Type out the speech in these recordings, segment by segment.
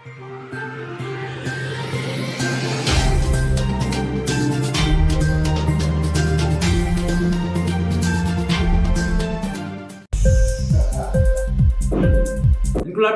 Inquilab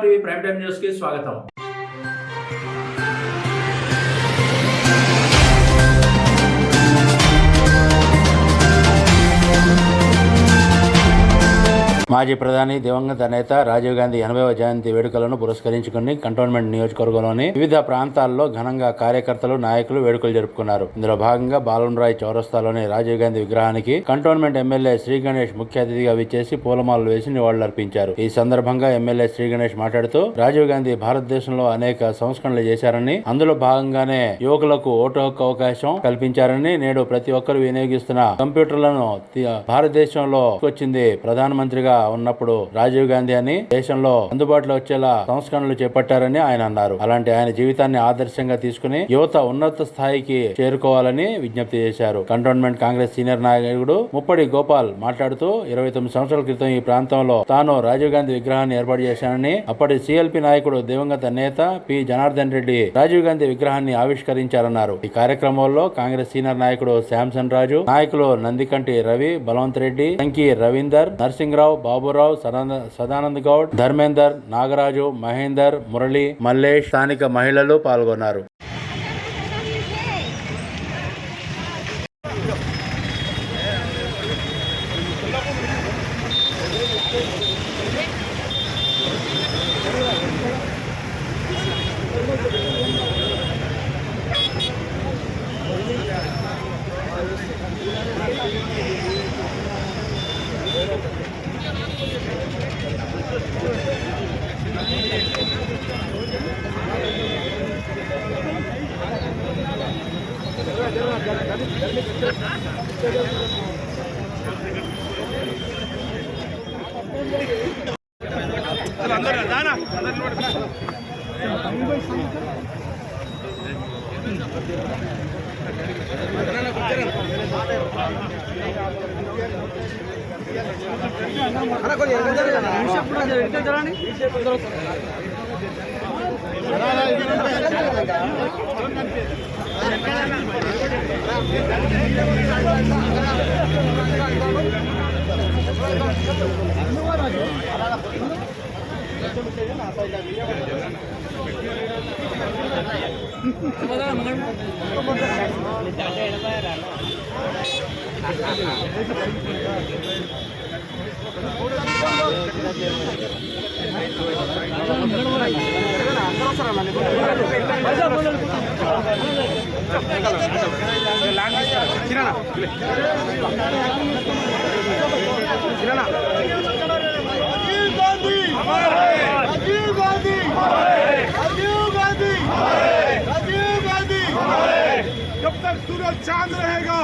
TV prime time news కి స్వాగతం. మాజీ ప్రధాని దివంగత నేత రాజీవ్ గాంధీ 80వ జయంతి వేడుకలను పురస్కరించుకుని కంటోన్మెంట్ నియోజకవర్గంలోని వివిధ ప్రాంతాల్లో ఘనంగా కార్యకర్తలు, నాయకులు వేడుకలు జరుపుకున్నారు. ఇందులో భాగంగా బాలంరాయ్ చౌరస్తాలోని రాజీవ్ గాంధీ విగ్రహానికి కంటోన్మెంట్ ఎమ్మెల్యే శ్రీ గణేష్ ముఖ్య అతిథిగా విచ్చేసి పూలమాలలు వేసి నివాళులర్పించారు. ఈ సందర్భంగా ఎమ్మెల్యే శ్రీ గణేష్ మాట్లాడుతూ రాజీవ్ గాంధీ భారతదేశంలో అనేక సంస్కరణలు చేశారని, అందులో భాగంగానే యువకులకు ఓటు హక్కు అవకాశం కల్పించారని, నేడు ప్రతి ఒక్కరు వినియోగిస్తున్న కంప్యూటర్లను భారతదేశంలో వచ్చింది ప్రధానమంత్రిగా ఉన్నప్పుడు రాజీవ్ గాంధీ అని దేశంలో అందుబాటులో వచ్చేలా సంస్కరణలు చేపట్టారని ఆయన అన్నారు. అలాంటి ఆయన జీవితాన్ని ఆదర్శంగా తీసుకుని యువత ఉన్నత స్థాయికి చేరుకోవాలని విజ్ఞప్తి చేశారు. కంటోన్మెంట్ కాంగ్రెస్ సీనియర్ నాయకుడు ముప్పడి గోపాల్ మాట్లాడుతూ 29 సంవత్సరాల క్రితం ఈ ప్రాంతంలో తాను రాజీవ్ గాంధీ విగ్రహాన్ని ఏర్పాటు చేశానని, అప్పటి సిఎల్పి నాయకుడు దివంగత నేత పి జనార్దన్ రెడ్డి రాజీవ్ గాంధీ విగ్రహాన్ని ఆవిష్కరించారన్నారు. ఈ కార్యక్రమంలో కాంగ్రెస్ సీనియర్ నాయకుడు శాంసన్ రాజు, నాయకులు నందికంటి రవి, బలవంత్ రెడ్డి, సంకి రవీందర్, నర్సింగ్రావు, బాబురావు, సదానంద్ గౌడ్, ధర్మేందర్, నాగరాజు, మహేందర్, మురళి, మల్లేష్, స్థానిక మహిళలు పాల్గొన్నారు. जब तक सूरज चांद रहेगा,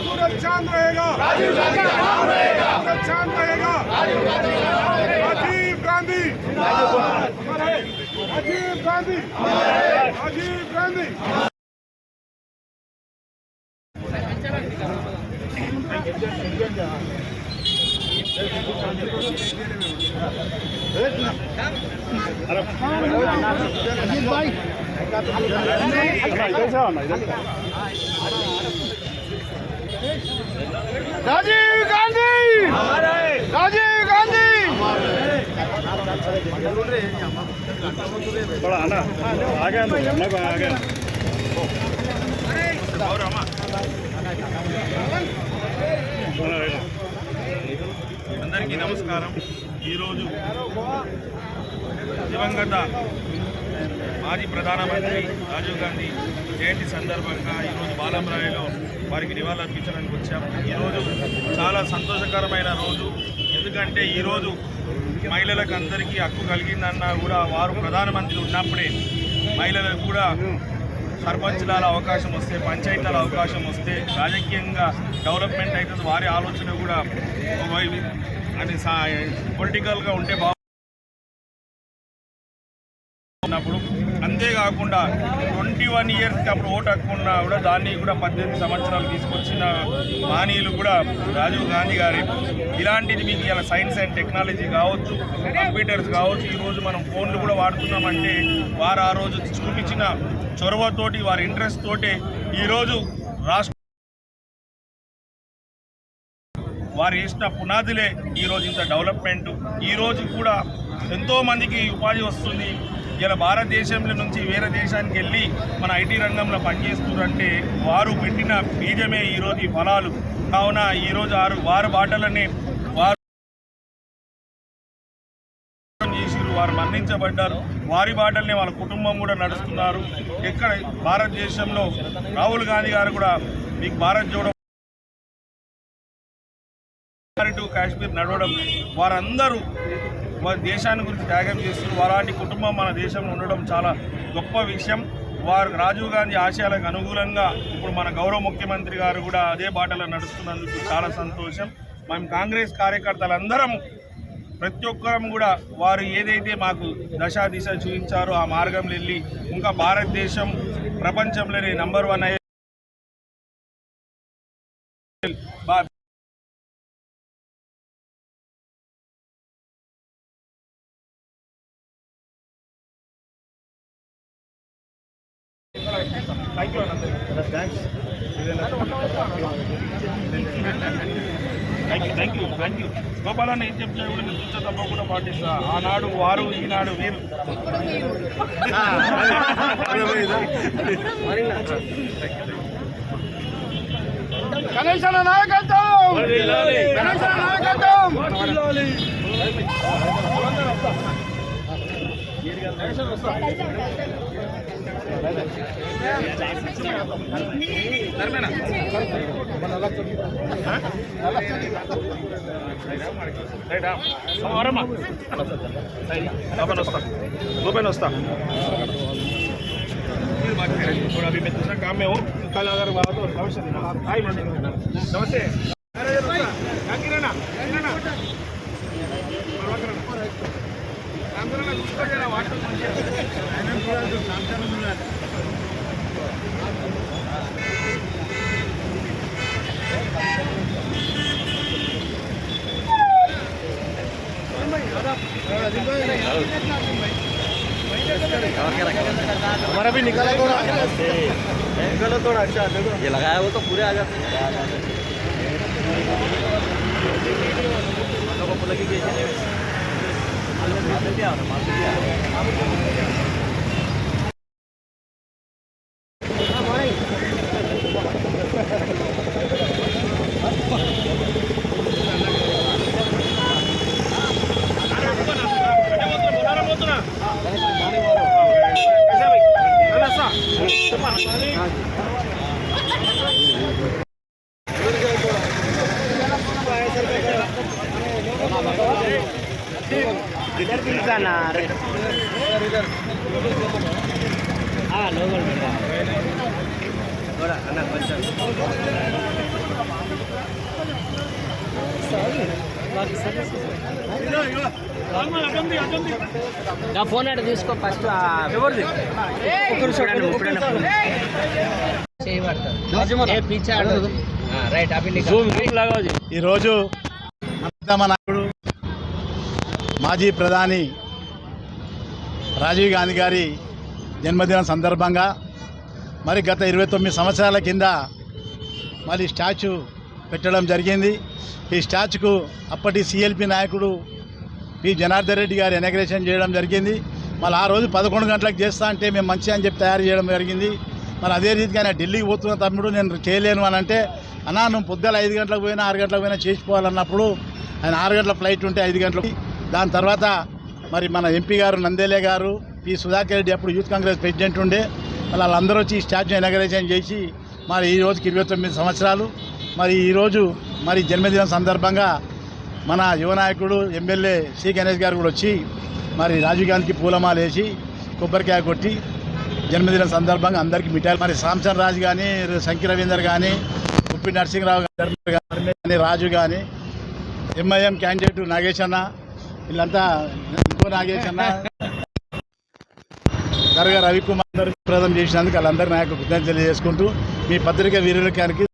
सूरज चांद रहेगा, सूरज चांद रहेगा। राजीव गांधी, राजीव गांधी, राजीव गांधी। राजीव गांधी, राजीव गांधी। थोड़ा आना आ गया आ गया। అందరికీ నమస్కారం. ఈరోజు దివంగత మాజీ ప్రధానమంత్రి రాజీవ్ గాంధీ జయంతి సందర్భంగా ఈరోజు బాలంరాయిలో వారికి నివాళులు అర్పించడానికి వచ్చాం. ఈరోజు చాలా సంతోషకరమైన రోజు. ఎందుకంటే ఈరోజు మహిళలకు అందరికీ హక్కు కలిగిందన్నా కూడా వారు ప్రధానమంత్రి ఉన్నప్పుడే మహిళలకు కూడా సర్పంచ్ల అవకాశం వస్తే, పంచాయతీల అవకాశం వస్తే రాజకీయంగా డెవలప్మెంట్ అవుతుంది. వారి ఆలోచన కూడా అని పొలిటికల్గా ఉంటే బాగున్నప్పుడు అంతేకాకుండా 21 ఇయర్స్కి అప్పుడు ఓటు హక్కున్నా కూడా దాన్ని కూడా 18 సంవత్సరాలు తీసుకొచ్చిన మానీయులు కూడా రాజీవ్ గాంధీ గారి. ఇలాంటిది మీకు ఇలా సైన్స్ అండ్ టెక్నాలజీ కావచ్చు, కంప్యూటర్స్ కావచ్చు, ఈరోజు మనం ఫోన్లు కూడా వాడుతున్నామంటే వారు ఆ రోజు చూపించిన చొరవతోటి వారి ఇంట్రెస్ట్ తోటి ఈరోజు రాష్ట్ర వారు వేసిన పునాదులే ఈరోజు ఇంత డెవలప్మెంట్. ఈరోజు కూడా ఎంతోమందికి ఉపాధి వస్తుంది. ఇలా భారతదేశంలో నుంచి వేరే దేశానికి వెళ్ళి మన ఐటీ రంగంలో పనిచేస్తున్నారంటే వారు పెట్టిన బీజమే ఈరోజు ఈ ఫలాలు. కావున ఈరోజు వారి బాటలనే వారు చేసిరు, వారు మరణించబడ్డారు. వారి బాటలనే వాళ్ళ కుటుంబం కూడా నడుస్తున్నారు. ఎక్కడ భారతదేశంలో రాహుల్ గాంధీ గారు కూడా మీకు భారత్ జోడో టు కాశ్మీర్ నడవడం, వారందరూ వారి దేశాన్ని గురించి త్యాగం చేస్తున్నారు. అలాంటి కుటుంబం మన దేశంలో ఉండడం చాలా గొప్ప విషయం. వారు రాజీవ్ గాంధీ ఆశయాలకు అనుగుణంగా ఇప్పుడు మన గౌరవ ముఖ్యమంత్రి గారు కూడా అదే బాటలో నడుస్తున్నందుకు చాలా సంతోషం. మేము కాంగ్రెస్ కార్యకర్తలందరం ప్రతి ఒక్కరం కూడా వారు ఏదైతే మాకు దశా దిశ చూపించారో ఆ మార్గంలో వెళ్ళి ఇంకా భారతదేశం ప్రపంచంలోనే నంబర్ 1 అయ్యే థ్యాంక్ యూ గోపాలన్న ఏం చెప్తే కూడా నేను చూసే తప్పకుండా పాటిస్తా. ఆనాడు వారు, ఈనాడు వీరు. గణేశన నాయకత్వం, గణేశన నాయకత్వం. गोपेन वस्ता थोड़ा अभी मैं दूसरा काम में हूँ. कल अगर बात हो अवश्य नमस्ते. हमारा भी निकाला थोड़ा अच्छा ये लगाया वो तो पूरे आ जाते इधर भी जाना इधर हाँ लोगल थोड़ा अन्ना నా ఫోన్ అక్కడ తీసుకో ఫస్ట్ ఎవరిది ఒకరు చూడండి ఈరోజు మన నాయకుడు మాజీ ప్రధాని రాజీవ్ గాంధీ గారి జన్మదినం సందర్భంగా మరి గత 29 సంవత్సరాల కింద మరి స్టాచ్యూ పెట్టడం జరిగింది. ఈ స్టాచ్యూకు అప్పటి సిఎల్పి నాయకుడు పి జనార్దన్ రెడ్డి గారు ఇనాగ్రేషన్ చేయడం జరిగింది. మళ్ళీ ఆ రోజు 11 గంటలకు చేస్తా అంటే మేము మంచి అని చెప్పి తయారు చేయడం జరిగింది. మరి అదే రీతిగా ఢిల్లీకి పోతున్న తమ్ముడు నేను చేయలేను అని అంటే, అన్నా నువ్వు పొద్దుల 5 గంటలకు పోయినా 6 గంటలకు పోయినా చేసిపోవాలన్నప్పుడు ఆయన 6 గంటల ఫ్లైట్ ఉంటే 5 గంటలకు. దాని తర్వాత మరి మన ఎంపీ గారు నందేలే గారు, పి సుధాకర్ రెడ్డి అప్పుడు యూత్ కాంగ్రెస్ ప్రెసిడెంట్ ఉండే, వాళ్ళందరూ వచ్చి ఈ స్టాచ్యూ ఇనాగ్రేషన్ చేసి మరి ఈ రోజుకి 29 సంవత్సరాలు. మరి ఈరోజు మరి జన్మదినం సందర్భంగా మన యువ నాయకుడు ఎమ్మెల్యే సి గణేష్ గారు కూడా వచ్చి మరి రాజీవ్ గాంధీకి పూలమాల వేసి కొబ్బరికాయ కొట్టి జన్మదినం సందర్భంగా అందరికీ మిఠాయిలు మరి సాంసన్ రాజు కానీ, సంకి రవీందర్ కానీ, ఉప్పి నరసింహరావు కానీ, రాజు కానీ, ఎంఐఎం క్యాండిడేట్ నాగేష్ అన్న, వీళ్ళంతా ఇంకో నాగేష్ అన్న, కరగా రవికుమార్ ప్రదం చేసినందుకు వాళ్ళందరి నాయకులు కృతజ్ఞతలు తెలియజేసుకుంటూ మీ పత్రిక వీరులకానికి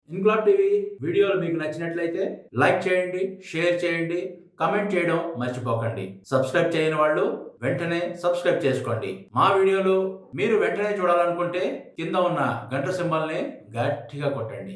ఇన్క్లాబ్ టీవీ వీడియోలు మీకు నచ్చినట్లయితే లైక్ చేయండి, షేర్ చేయండి, కమెంట్ చేయడం మర్చిపోకండి. సబ్స్క్రైబ్ చేయని వాళ్ళు వెంటనే సబ్స్క్రైబ్ చేసుకోండి. మా వీడియోలు మీరు వెంటనే చూడాలనుకుంటే కింద ఉన్న గంట సింబల్ని గట్టిగా కొట్టండి.